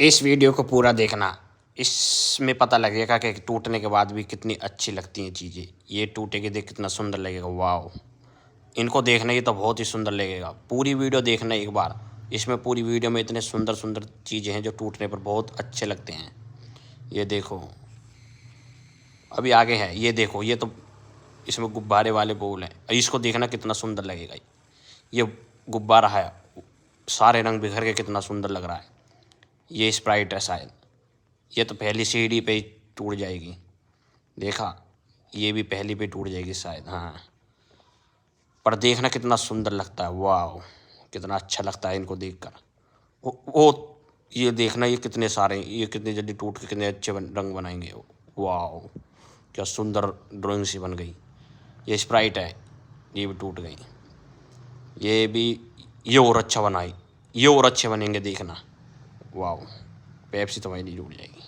इस वीडियो को पूरा देखना, इसमें पता लगेगा कि टूटने के बाद भी कितनी अच्छी लगती हैं चीज़ें। ये टूटेगी देख कितना सुंदर लगेगा, वाह। इनको देखने की तो बहुत ही सुंदर लगेगा। पूरी वीडियो देखना एक बार, इसमें पूरी वीडियो में इतने सुंदर सुंदर चीज़ें हैं जो टूटने पर बहुत अच्छे लगते हैं। ये देखो, अभी आगे है, ये देखो, ये तो इसमें गुब्बारे वाले बोल हैं, इसको देखना कितना सुंदर लगेगा। ये गुब्बारा है, सारे रंग बिखर के कितना सुंदर लग रहा है। ये स्प्राइट है शायद, ये तो पहली सीढ़ी पे ही टूट जाएगी। देखा, ये भी पहली पे टूट जाएगी शायद, हाँ। पर देखना कितना सुंदर लगता है, वाह, कितना अच्छा लगता है इनको देखकर। वो ये देखना, ये कितने सारे, ये कितनी जल्दी टूट के कितने अच्छे रंग बनाएंगे, वाह। क्या सुंदर ड्राइंग सी बन गई। ये स्प्राइट है, ये भी टूट गई। ये भी, ये और अच्छा बनाई, ये और अच्छे बनेंगे देखना, वाह। पेप्सी तो वही नहीं टूट जाएगी।